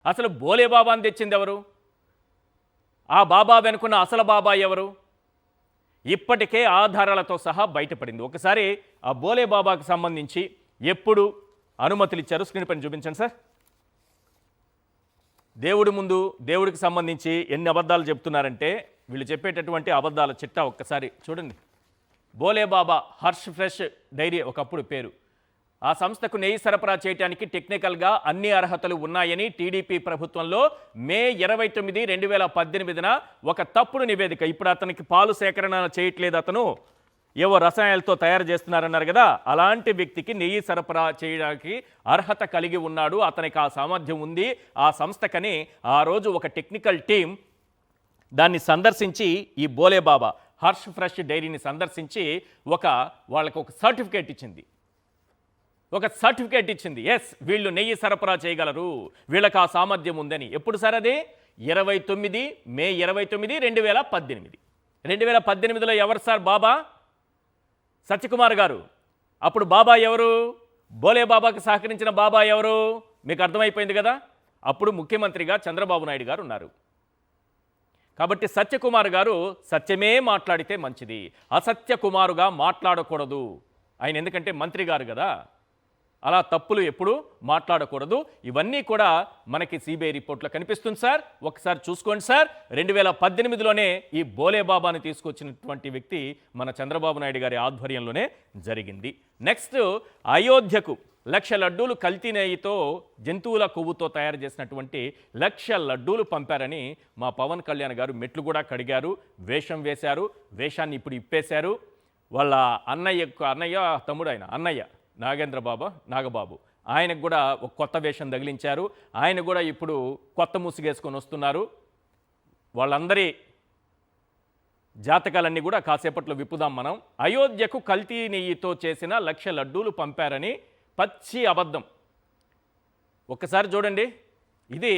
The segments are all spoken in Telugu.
అసలు బోలే బాబాని తెచ్చింది ఎవరు? ఆ బాబా వెనుకున్న అసలు బాబా ఎవరు? ఇప్పటికే ఆధారాలతో సహా బయటపడింది. ఒకసారి ఆ బోలే బాబాకి సంబంధించి ఎప్పుడు అనుమతులు ఇచ్చారు స్క్రీన్ పైన చూపించండి సార్. దేవుడి ముందు దేవుడికి సంబంధించి ఎన్ని అబద్ధాలు చెప్తున్నారంటే వీళ్ళు చెప్పేటటువంటి అబద్ధాల చిట్టా ఒక్కసారి చూడండి. బోలే బాబా హర్ష్ ఫ్రెష్ డైరీ ఒకప్పుడు పేరు. ఆ సంస్థకు నెయ్యి సరఫరా చేయడానికి టెక్నికల్గా అన్ని అర్హతలు ఉన్నాయని టీడీపీ ప్రభుత్వంలో మే 29, 2018న ఒక తప్పుడు నివేదిక. ఇప్పుడు అతనికి పాలు సేకరణ చేయట్లేదు, అతను ఏవో రసాయనాలతో తయారు చేస్తున్నారన్నారు కదా, అలాంటి వ్యక్తికి నెయ్యి సరఫరా చేయడానికి అర్హత కలిగి ఉన్నాడు, అతనికి ఆ సామర్థ్యం ఉంది ఆ సంస్థకని ఆ రోజు ఒక టెక్నికల్ టీం దాన్ని సందర్శించి ఈ బోలే బాబా హర్ష్ ఫ్రెష్ డైరీని సందర్శించి వాళ్ళకు ఒక సర్టిఫికేట్ ఇచ్చింది. ఎస్, వీళ్ళు నెయ్యి సరఫరా చేయగలరు, వీళ్ళకి ఆ సామర్థ్యం ఉందని. ఎప్పుడు సార్ అది? మే 29, 2018. 2018లో ఎవరు సార్ బాబా? సత్యకుమార్ గారు. అప్పుడు బాబా ఎవరు? బోలే బాబాకి సహకరించిన బాబా ఎవరు? మీకు అర్థమైపోయింది కదా. అప్పుడు ముఖ్యమంత్రిగా చంద్రబాబు నాయుడు గారు ఉన్నారు. కాబట్టి సత్యకుమార్ గారు సత్యమే మాట్లాడితే మంచిది, అసత్య కుమారుగా మాట్లాడకూడదు ఆయన, ఎందుకంటే మంత్రి గారు కదా, అలా తప్పులు ఎప్పుడు మాట్లాడకూడదు. ఇవన్నీ కూడా మనకి సిబిఐ రిపోర్ట్లో కనిపిస్తుంది సార్, ఒకసారి చూసుకోండి సార్. 2018లోనే ఈ బోలే బాబాని తీసుకొచ్చినటువంటి వ్యక్తి మన చంద్రబాబు నాయుడు గారి ఆధ్వర్యంలోనే జరిగింది. నెక్స్ట్, అయోధ్యకు 1,00,000 లడ్డూలు కల్తీ నెయ్యితో జంతువుల కొవ్వుతో తయారు చేసినటువంటి 1,00,000 లడ్డూలు పంపారని మా పవన్ కళ్యాణ్ గారు మెట్లు కూడా కడిగారు, వేషం వేశారు, వేషాన్ని ఇప్పుడు ఇప్పేశారు. వాళ్ళ అన్నయ్య తమ్ముడు అన్నయ్య నాగబాబు ఆయనకు కూడా ఒక కొత్త వేషం తగిలించారు. ఆయన కూడా ఇప్పుడు కొత్త ముసుగేసుకొని వస్తున్నారు. వాళ్ళందరి జాతకాలన్నీ కూడా కాసేపట్లో విప్పుదాం మనం. అయోధ్యకు కల్తీ నెయ్యితో చేసిన 1,00,000 లడ్డూలు పంపారని పచ్చి అబద్ధం. ఒక్కసారి చూడండి. ఇది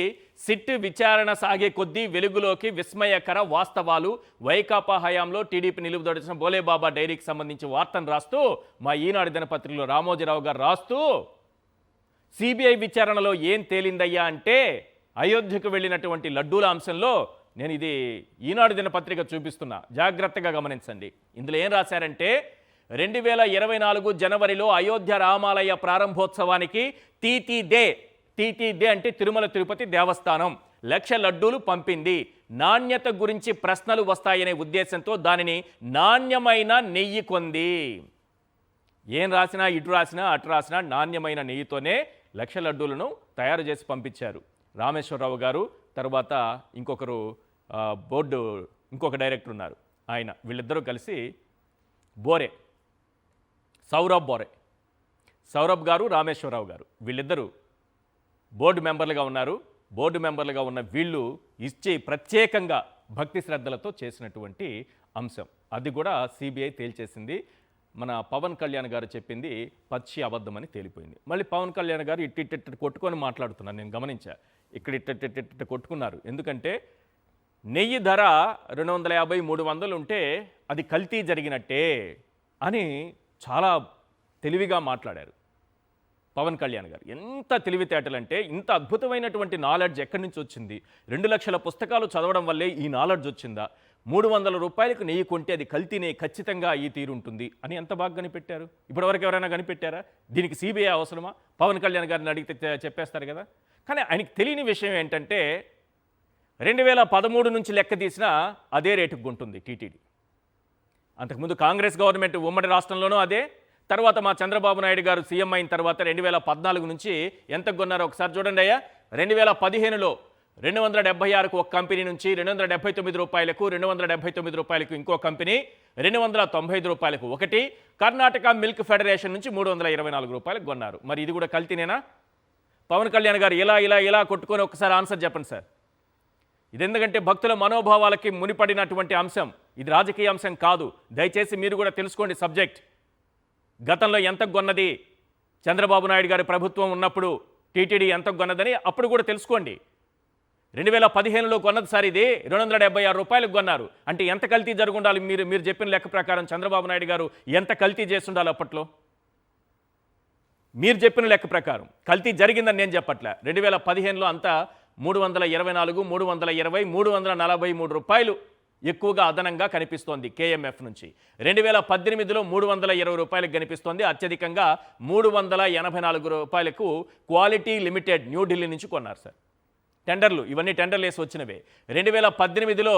సిట్ విచారణ సాగే కొద్దీ వెలుగులోకి విస్మయకర వాస్తవాలు. వైకాపా హయాంలో టీడీపీ నిలుపుదొడిచిన బోలేబాబా డైరీకి సంబంధించి వార్తను రాస్తూ మా ఈనాడు దినపత్రికలో రామోజీరావు గారు రాస్తూ, సిబిఐ విచారణలో ఏం తేలిందయ్యా అంటే అయోధ్యకు వెళ్ళినటువంటి లడ్డూల అంశంలో, నేను ఇది ఈనాడు దినపత్రిక చూపిస్తున్నా, జాగ్రత్తగా గమనించండి. ఇందులో ఏం రాశారంటే 2024 జనవరిలో అయోధ్య రామాలయ ప్రారంభోత్సవానికి టీటీదే అంటే తిరుమల తిరుపతి దేవస్థానం 1,00,000 లడ్డూలు పంపింది. నాణ్యత గురించి ప్రశ్నలు వస్తాయనే ఉద్దేశంతో దానిని నాణ్యమైన నెయ్యి కొంది. ఏం రాసినా, ఇటు రాసినా అటు రాసినా నాణ్యమైన నెయ్యితోనే 1,00,000 లడ్డూలను తయారు చేసి పంపించారు. రామేశ్వరరావు గారు, తర్వాత ఇంకొక డైరెక్టర్ ఉన్నారు ఆయన, వీళ్ళిద్దరూ కలిసి సౌరభ్ గారు, రామేశ్వరరావు గారు, వీళ్ళిద్దరూ బోర్డు మెంబర్లుగా ఉన్నారు. బోర్డు మెంబర్లుగా ఉన్న వీళ్ళు ఇచ్చే ప్రత్యేకంగా భక్తి శ్రద్ధలతో చేసినటువంటి అంశం, అది కూడా సిబిఐ తేల్చేసింది. మన పవన్ కళ్యాణ్ గారు చెప్పింది పచ్చి అబద్ధమని తేలిపోయింది. మళ్ళీ పవన్ కళ్యాణ్ గారు ఇట్టిట్ట కొట్టుకొని మాట్లాడుతున్నారు, నేను గమనించా. ఇక్కడ ఇట్ట కొట్టుకున్నారు. ఎందుకంటే నెయ్యి ధర 250-300 ఉంటే అది కల్తీ జరిగినట్టే అని చాలా తెలివిగా మాట్లాడారు పవన్ కళ్యాణ్ గారు. ఎంత తెలివితేటలంటే, ఇంత అద్భుతమైనటువంటి నాలెడ్జ్ ఎక్కడి నుంచి వచ్చింది? 2,00,000 పుస్తకాలు చదవడం వల్లే ఈ నాలెడ్జ్ వచ్చిందా? 300 రూపాయలకు నెయ్యి కొంటే అది కల్తీనే, ఖచ్చితంగా ఈ తీరు ఉంటుంది అని ఎంత బాగా కనిపెట్టారు. ఇప్పటివరకు ఎవరైనా కనిపెట్టారా? దీనికి సిబిఐ అవసరమా? పవన్ కళ్యాణ్ గారిని అడిగితే చెప్పేస్తారు కదా. కానీ ఆయనకి తెలియని విషయం ఏంటంటే 2013 నుంచి లెక్క తీసినా అదే రేటుకు ఉంటుంది టీటీడీ. అంతకుముందు కాంగ్రెస్ గవర్నమెంట్ ఉమ్మడి రాష్ట్రంలోనూ అదే, తర్వాత మా చంద్రబాబు నాయుడు గారు సీఎం అయిన తర్వాత 2014 నుంచి ఎంత కొన్నారో ఒకసారి చూడండి అయ్యా. 2015లో 276కు ఒక కంపెనీ నుంచి 279 రూపాయలకు, 279 రూపాయలకు ఇంకో కంపెనీ, 295 రూపాయలకు ఒకటి, కర్ణాటక మిల్క్ ఫెడరేషన్ నుంచి 324 రూపాయలకు కొన్నారు. మరి ఇది కూడా కల్తీనేనా? పవన్ కళ్యాణ్ గారు ఇలా కొట్టుకొని ఒకసారి ఆన్సర్ చెప్పండి సార్. ఇది ఎందుకంటే భక్తుల మనోభావాలకి మునిపడినటువంటి అంశం, ఇది రాజకీయ అంశం కాదు. దయచేసి మీరు కూడా తెలుసుకోండి సబ్జెక్ట్. గతంలో ఎంత కొన్నది చంద్రబాబు నాయుడు గారి ప్రభుత్వం ఉన్నప్పుడు టీటీడీ ఎంత కొన్నదని అప్పుడు కూడా తెలుసుకోండి. 2015లో కొన్నది సార్ ఇది 276 రూపాయలకు కొన్నారు. అంటే ఎంత కల్తీ జరుగుండాలి? మీరు చెప్పిన లెక్క ప్రకారం చంద్రబాబు నాయుడు గారు ఎంత కల్తీ చేసి ఉండాలి అప్పట్లో? మీరు చెప్పిన లెక్క ప్రకారం కల్తీ జరిగిందని నేను చెప్పట్లే. 2015లో అంతా 324, 320, 343 రూపాయలు ఎక్కువగా అదనంగా కనిపిస్తోంది కేఎంఎఫ్ నుంచి. 2018లో 320 రూపాయలకు కనిపిస్తోంది. అత్యధికంగా 384 రూపాయలకు క్వాలిటీ లిమిటెడ్ న్యూఢిల్లీ నుంచి కొన్నారు సార్. టెండర్లు ఇవన్నీ టెండర్లు వేసి వచ్చినవే. 2018లో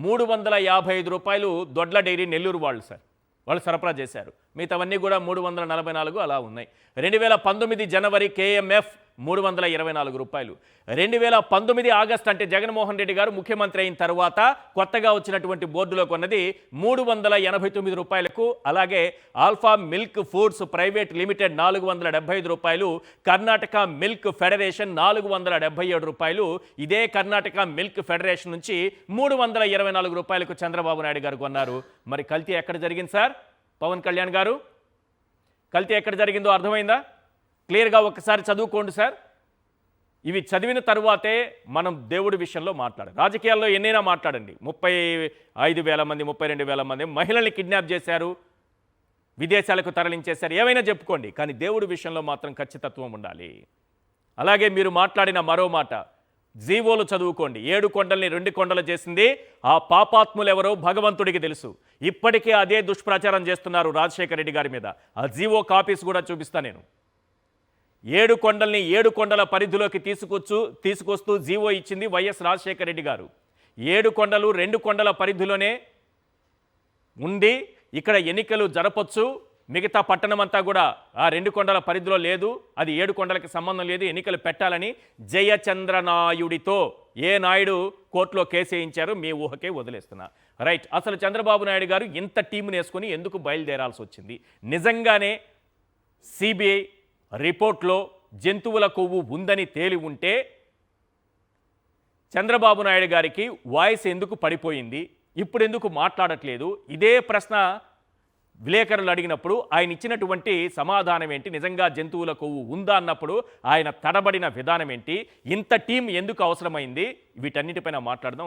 355 రూపాయలు దొడ్ల డైరీ నెల్లూరు వాళ్ళు సార్, వాళ్ళు సరఫరా చేశారు. మిగతావన్నీ కూడా 344 అలా ఉన్నాయి. 2019 జనవరి కేఎంఎఫ్ 324 రూపాయలు. 2019 ఆగస్టు అంటే జగన్మోహన్ రెడ్డి గారు ముఖ్యమంత్రి అయిన తర్వాత కొత్తగా వచ్చినటువంటి బోర్డులో కొన్నది 389 రూపాయలకు. అలాగే alpha milk foods private limited 475 రూపాయలు. కర్ణాటక మిల్క్ ఫెడరేషన్ 477 రూపాయలు. ఇదే కర్ణాటక మిల్క్ ఫెడరేషన్ నుంచి 324 రూపాయలకు చంద్రబాబు నాయుడు గారు కొన్నారు. మరి కల్తీ ఎక్కడ జరిగింది సార్? పవన్ కళ్యాణ్ గారు, కల్తీ ఎక్కడ జరిగిందో అర్థమైందా? క్లియర్గా ఒక్కసారి చదువుకోండి సార్. ఇవి చదివిన తరువాతే మనం దేవుడి విషయంలో మాట్లాడాలి. రాజకీయాల్లో ఎన్నైనా మాట్లాడండి. 35,000 మంది 32,000 మంది మహిళల్ని కిడ్నాప్ చేశారు, విదేశాలకు తరలించేశారు, ఏమైనా చెప్పుకోండి, కానీ దేవుడి విషయంలో మాత్రం ఖచ్చితత్వం ఉండాలి. అలాగే మీరు మాట్లాడిన మరో మాట, జీవోలు చదువుకోండి. 7 కొండల్ని 2 కొండలు చేసింది ఆ పాపాత్ములు ఎవరో భగవంతుడికి తెలుసు. ఇప్పటికే అదే దుష్ప్రచారం చేస్తున్నారు రాజశేఖర రెడ్డి గారి మీద. ఆ జీవో కాపీస్ కూడా చూపిస్తా నేను. 7 కొండల్ని 7 కొండల పరిధిలోకి తీసుకొస్తూ జీవో ఇచ్చింది వైఎస్ రాజశేఖర రెడ్డి గారు. 7 కొండలు 2 కొండల పరిధిలోనే ఉండి ఇక్కడ ఎన్నికలు జరపొచ్చు, మిగతా పట్టణం అంతా కూడా ఆ 2 కొండల పరిధిలో లేదు, అది 7 కొండలకి సంబంధం లేదు, ఎన్నికలు పెట్టాలని జయచంద్రనాయుడితో ఏ నాయుడు కోర్టులో కేసు వేయించారు మీ ఊహకే వదిలేస్తున్నా. రైట్, అసలు చంద్రబాబు నాయుడు గారు ఇంత టీంని వేసుకొని ఎందుకు బయలుదేరాల్సి వచ్చింది? నిజంగానే సిబిఐ రిపోర్ట్లో జంతువుల కొవ్వు ఉందని తేలి ఉంటే చంద్రబాబు నాయుడు గారికి వాయిస్ ఎందుకు పడిపోయింది? ఇప్పుడు ఎందుకు మాట్లాడట్లేదు? ఇదే ప్రశ్న విలేకరులు అడిగినప్పుడు ఆయన ఇచ్చినటువంటి సమాధానం ఏంటి? నిజంగా జంతువుల కొవ్వు ఉందా అన్నప్పుడు ఆయన తడబడిన విధానం ఏంటి? ఇంత టీం ఎందుకు అవసరమైంది? వీటన్నిటిపైన మాట్లాడదాం.